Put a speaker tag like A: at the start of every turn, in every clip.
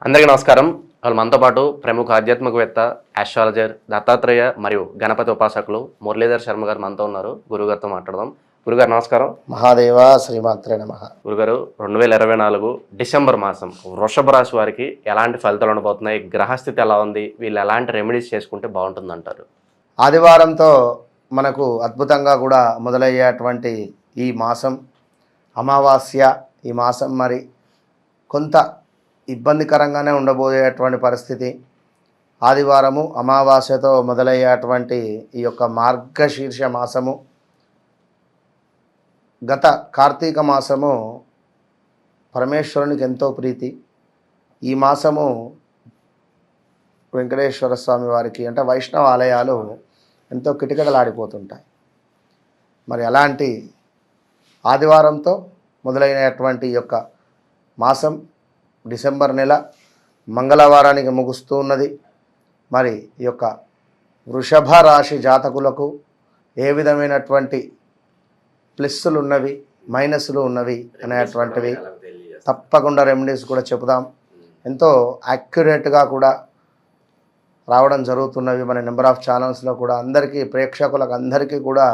A: అందరికీ నమస్కారం. వాళ్ళు మనతో పాటు ప్రముఖ ఆధ్యాత్మికవేత్త, ఆస్ట్రాలజర్, దత్తాత్రేయ మరియు గణపతి ఉపాసకులు మురళీధర్ శర్మ గారు మనతో ఉన్నారు. గురుగారితో మాట్లాడదాం. గురుగారు నమస్కారం.
B: మహాదేవ శ్రీమాత్రే నమః.
A: గురుగారు 2024 డిసెంబర్ మాసం వృషభ రాశి వారికి ఎలాంటి ఫలితాలు ఉండబోతున్నాయి? గ్రహస్థితి ఎలా ఉంది? వీళ్ళు ఎలాంటి రెమెడీస్ చేసుకుంటే బాగుంటుంది అంటారు?
B: ఆదివారంతో మనకు అద్భుతంగా కూడా మొదలయ్యేటువంటి ఈ మాసం అమావాస్య, ఈ మాసం మరి కొంత ఇబ్బందికరంగానే ఉండబోయేటువంటి పరిస్థితి. ఆదివారము అమావాస్యతో మొదలయ్యేటువంటి ఈ యొక్క మార్గశీర్ష మాసము, గత కార్తీక మాసము పరమేశ్వరునికి ఎంతో ప్రీతి. ఈ మాసము వెంకటేశ్వర స్వామి వారికి అంటే వైష్ణవ ఆలయాలు ఎంతో కిటకిటలాడిపోతుంటాయి. మరి అలాంటి ఆదివారంతో మొదలైనటువంటి ఈ యొక్క మాసం డిసెంబర్ నెల మంగళవారానికి ముగుస్తూ ఉన్నది. మరి ఈ యొక్క వృషభ రాశి జాతకులకు ఏ విధమైనటువంటి ప్లస్సులు ఉన్నవి, మైనస్లు ఉన్నవి అనేటువంటివి తప్పకుండా రెమెడీస్ కూడా చెబుదాం. ఎంతో యాక్యురేట్గా కూడా రావడం జరుగుతున్నవి మన నెంబర్ ఆఫ్ ఛానల్స్లో కూడా. అందరికీ ప్రేక్షకులకు అందరికీ కూడా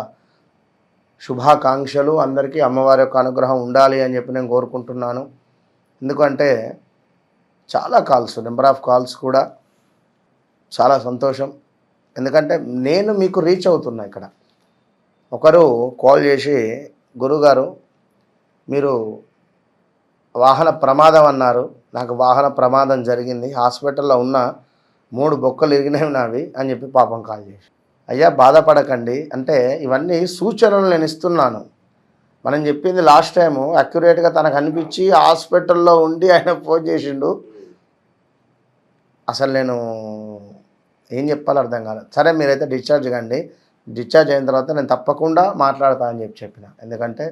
B: శుభాకాంక్షలు. అందరికీ అమ్మవారి యొక్క అనుగ్రహం ఉండాలి అని చెప్పి నేను కోరుకుంటున్నాను. ఎందుకంటే చాలా కాల్స్, నెంబర్ ఆఫ్ కాల్స్ కూడా చాలా సంతోషం. ఎందుకంటే నేను మీకు రీచ్ అవుతున్నా. ఇక్కడ ఒకరు కాల్ చేసి, గురుగారు మీరు వాహన ప్రమాదం అన్నారు, నాకు వాహన ప్రమాదం జరిగింది, హాస్పిటల్లో ఉన్న 3 బొక్కలు ఇరిగినవి నావి అని చెప్పి పాపం కాల్ చేసి, అయ్యా బాధపడకండి అంటే ఇవన్నీ సూచనలు నేను ఇస్తున్నాను. మనం చెప్పింది లాస్ట్ టైము అక్యురేట్గా తనకు అనిపించి హాస్పిటల్లో ఉండి ఆయన ఫోన్ చేసిండు. అసలు నేను ఏం చెప్పాలో అర్థం కాలేదు. సరే మీరైతే డిశ్చార్జ్ కండి, డిశ్చార్జ్ అయిన తర్వాత నేను తప్పకుండా మాట్లాడతా అని చెప్పిన. ఎందుకంటే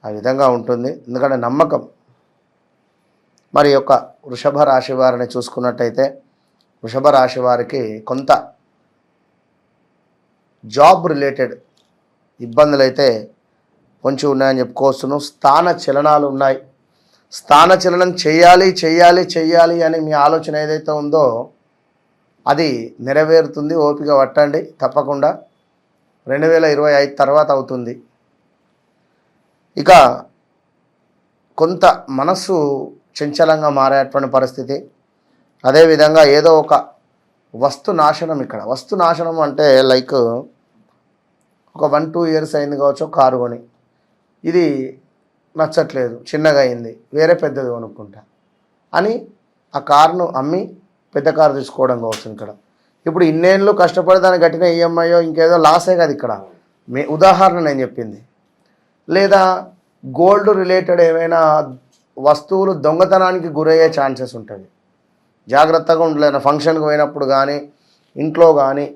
B: ఆ విధంగా ఉంటుంది. ఎందుకంటే నమ్మకం. మరి యొక్క వృషభ రాశి వారిని చూసుకున్నట్టయితే వృషభ రాశి వారికి కొంత జాబ్ రిలేటెడ్ ఇబ్బందులు అయితే కొంచెం ఉన్నాయని చెప్పుకోవచ్చును. స్థాన చలనాలు ఉన్నాయి. స్థాన చలనం చెయ్యాలి అని మీ ఆలోచన ఏదైతే ఉందో అది నెరవేరుతుంది. ఓపిక పట్టండి, తప్పకుండా 2025 తర్వాత అవుతుంది. ఇక కొంత మనసు చంచలంగా మారేటువంటి పరిస్థితి. అదేవిధంగా ఏదో ఒక వస్తు నాశనం. ఇక్కడ వస్తు నాశనం అంటే లైక్ ఒక 1-2 ఇయర్స్ అయింది కావచ్చు కారు కొని, ఇది నచ్చట్లేదు, చిన్నగా అయింది, వేరే పెద్దది కొనుక్కుంటా అని ఆ కారును అమ్మి పెద్ద కారు తీసుకోవడం కావచ్చు. ఇక్కడ ఇప్పుడు ఇన్నేళ్ళు కష్టపడి దాన్ని కట్టిన ఈఎంఐయో ఇంకేదో లాసే కదా ఇక్కడ ఉదాహరణ నేను చెప్పింది. లేదా గోల్డ్ రిలేటెడ్ ఏమైనా వస్తువులు దొంగతనానికి గురయ్యే ఛాన్సెస్ ఉంటుంది. జాగ్రత్తగా ఉండలేను. ఫంక్షన్కి పోయినప్పుడు కానీ, ఇంట్లో కానీ,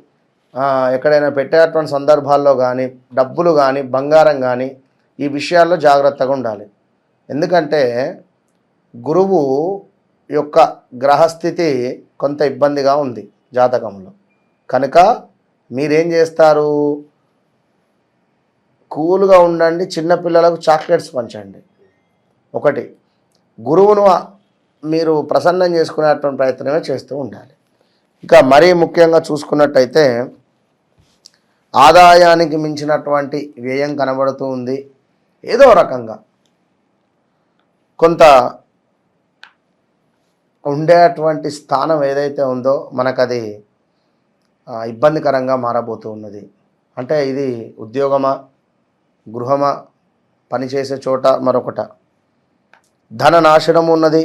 B: ఎక్కడైనా పెట్టేటువంటి సందర్భాల్లో కానీ, డబ్బులు కానీ, బంగారం కానీ, ఈ విషయాల్లో జాగ్రత్తగా ఉండాలి. ఎందుకంటే గురువు యొక్క గ్రహస్థితి కొంత ఇబ్బందిగా ఉంది జాతకంలో. కనుక మీరేం చేస్తారు, కూల్గా ఉండండి, చిన్నపిల్లలకు చాక్లెట్స్ పంచండి. ఒకటి, గురువును మీరు ప్రసన్నం చేసుకునేటువంటి ప్రయత్నమే చేస్తూ ఉండాలి. ఇక మరీ ముఖ్యంగా చూసుకున్నట్టయితే ఆదాయానికి మించినటువంటి వ్యయం కనబడుతూ ఉంది. ఏదో రకంగా కొంత ఉండేటువంటి స్థానం ఏదైతే ఉందో మనకది ఇబ్బందికరంగా మారబోతూ ఉన్నది. అంటే ఇది ఉద్యోగమా, గృహమా, పనిచేసే చోట మరొకట. ధన నాశనం ఉన్నది,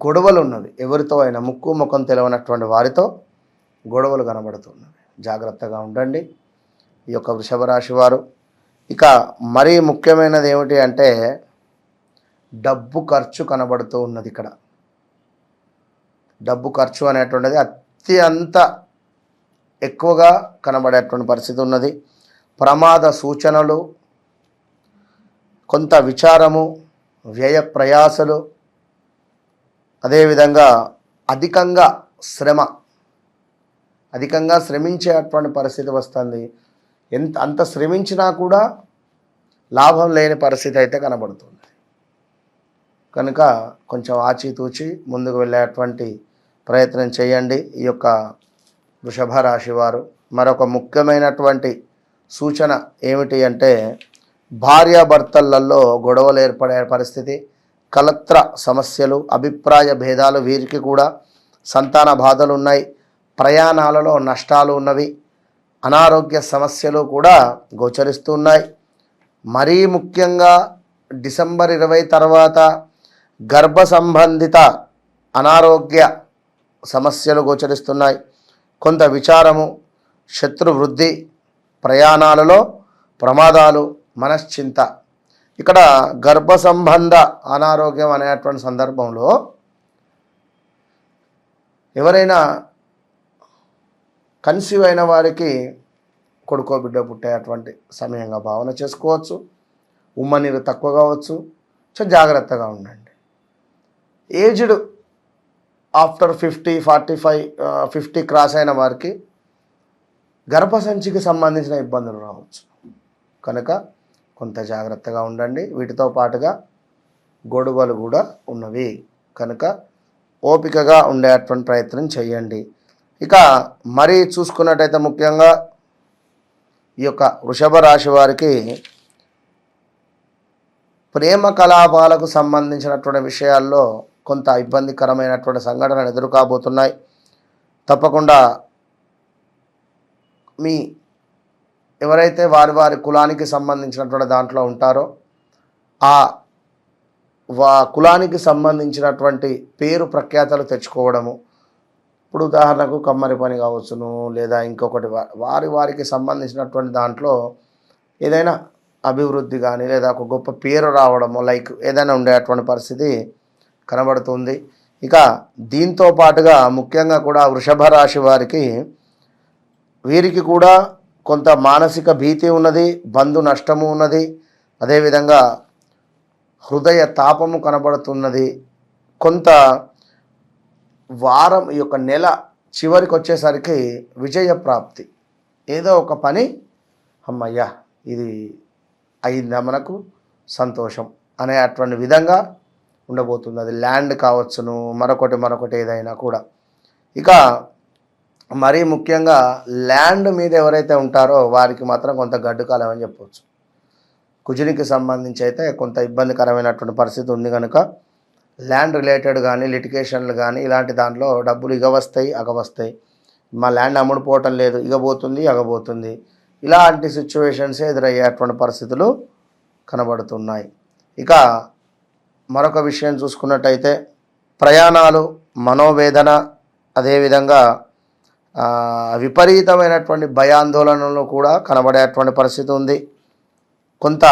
B: గొడవలు ఉన్నవి. ఎవరితో అయినా ముక్కు ముఖం తెలవనటువంటి వారితో గొడవలు కనబడుతున్నవి. జాగ్రత్తగా ఉండండి ఈ యొక్క వృషభ రాశి వారు. ఇక మరీ ముఖ్యమైనది ఏమిటి అంటే డబ్బు ఖర్చు కనబడుతూ ఉన్నది. ఇక్కడ డబ్బు ఖర్చు అనేటువంటిది అత్యంత ఎక్కువగా కనబడేటువంటి పరిస్థితి ఉన్నది. ప్రమాద సూచనలు, కొంత విచారము, వ్యయ ప్రయాసలు, అదేవిధంగా అధికంగా శ్రమించేటువంటి పరిస్థితి వస్తుంది. అంత శ్రమించినా కూడా లాభం లేని పరిస్థితి అయితే కనబడుతుంది. కనుక కొంచెం ఆచితూచి ముందుకు వెళ్ళేటువంటి ప్రయత్నం చేయండి ఈ యొక్క వృషభ రాశి వారు. మరొక ముఖ్యమైనటువంటి సూచన ఏమిటి అంటే భార్యాభర్తలలో గొడవలు ఏర్పడే పరిస్థితి, కలత్ర సమస్యలు, అభిప్రాయ భేదాలు, వీరికి కూడా సంతాన బాధలు ఉన్నాయి, ప్రయాణాలలో నష్టాలు ఉన్నవి, అనారోగ్య సమస్యలు కూడా గోచరిస్తున్నాయి. మరీ ముఖ్యంగా డిసెంబర్ 20 తర్వాత గర్భ సంబంధిత అనారోగ్య సమస్యలు గోచరిస్తున్నాయి. కొంత విచారము, శత్రు వృద్ధి, ప్రయాణాలలో ప్రమాదాలు, మనశ్చింత. ఇక్కడ గర్భ సంబంధ అనారోగ్యం అనేటువంటి సందర్భంలో ఎవరైనా కన్సీవ్ అయిన వారికి కొడుకో బిడ్డ పుట్టేటువంటి సమయంగా భావన చేసుకోవచ్చు. ఉమ్మ నీరు తక్కువ కావచ్చు. జాగ్రత్తగా ఉండండి. ఏజ్డ్ ఆఫ్టర్ 50, 45, 50 క్రాస్ అయిన వారికి గర్భసంచికి సంబంధించిన ఇబ్బందులు రావచ్చు. కనుక కొంత జాగ్రత్తగా ఉండండి. వీటితో పాటుగా గొడవలు కూడా ఉన్నవి కనుక ఓపికగా ఉండేటువంటి ప్రయత్నం చేయండి. ఇక మరీ చూసుకున్నట్టయితే ముఖ్యంగా ఈ యొక్క వృషభ రాశి వారికి ప్రేమ కలాపాలకు సంబంధించినటువంటి విషయాల్లో కొంత ఇబ్బందికరమైనటువంటి సంఘటనలు ఎదురుకాబోతున్నాయి. తప్పకుండా మీ ఎవరైతే వారి కులానికి సంబంధించినటువంటి దాంట్లో ఉంటారో ఆ కులానికి సంబంధించినటువంటి పేరు ప్రఖ్యాతలు తెచ్చుకోవడము. ఇప్పుడు ఉదాహరణకు కమ్మరి పని కావచ్చును, లేదా ఇంకొకటి వారికి సంబంధించినటువంటి దాంట్లో ఏదైనా అభివృద్ధి కానీ లేదా ఒక గొప్ప పేరు రావడము లైక్ ఏదైనా ఉండేటువంటి పరిస్థితి కనబడుతుంది. ఇక దీంతో పాటుగా ముఖ్యంగా కూడా వృషభ రాశి వారికి వీరికి కూడా కొంత మానసిక భీతి ఉన్నది, బంధు నష్టము ఉన్నది, అదేవిధంగా హృదయ తాపము కనబడుతున్నది. కొంత వారం ఈ యొక్క నెల చివరికి వచ్చేసరికి విజయ ప్రాప్తి, ఏదో ఒక పని అమ్మయ్యా ఇది అయిందా మనకు సంతోషం అనేటువంటి విధంగా ఉండబోతుంది. అది ల్యాండ్ కావచ్చును, మరొకటి ఏదైనా కూడా. ఇక మరీ ముఖ్యంగా ల్యాండ్ మీద ఎవరైతే ఉంటారో వారికి మాత్రం కొంత గడ్డు కాలం అని చెప్పవచ్చు. కుజునికి సంబంధించి అయితే కొంత ఇబ్బందికరమైనటువంటి పరిస్థితి ఉంది కనుక ల్యాండ్ రిలేటెడ్ కానీ లిటిగేషన్లు కానీ ఇలాంటి దాంట్లో డబ్బులు ఇగవస్తాయి అగవస్తాయి. మా ల్యాండ్ అమ్ముడుపోవటం లేదు, ఇగబోతుంది అగబోతుంది, ఇలాంటి సిచ్యువేషన్స్ ఎదురయ్యేటువంటి పరిస్థితులు కనబడుతున్నాయి. ఇక మరొక విషయం చూసుకున్నట్టయితే ప్రయాణాలు, మనోవేదన, అదేవిధంగా విపరీతమైనటువంటి భయాందోళనలు కూడా కనబడేటువంటి పరిస్థితి ఉంది. కొంత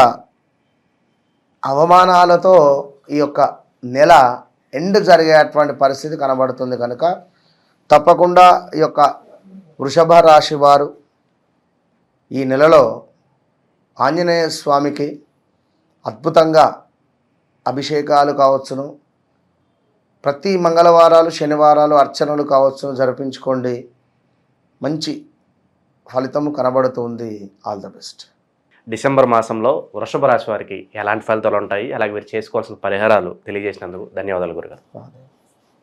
B: అవమానాలతో ఈ యొక్క నెల ఎండ్ జరిగేటువంటి పరిస్థితి కనబడుతుంది కనుక తప్పకుండా ఈ యొక్క వృషభ రాశి వారు ఈ నెలలో ఆంజనేయ స్వామికి అద్భుతంగా అభిషేకాలు కావచ్చును, ప్రతి మంగళవారాలు శనివారాలు అర్చనలు కావచ్చును జరిపించుకోండి. మంచి ఫలితము కనబడుతుంది. All the best.
A: డిసెంబర్ మాసంలో వృషభ రాశి వారికి ఎలాంటి ఫలితాలు ఉంటాయి, అలాగే మీరు చేసుకోవాల్సిన పరిహారాలు తెలియజేసినందుకు ధన్యవాదాలు గురుగారు.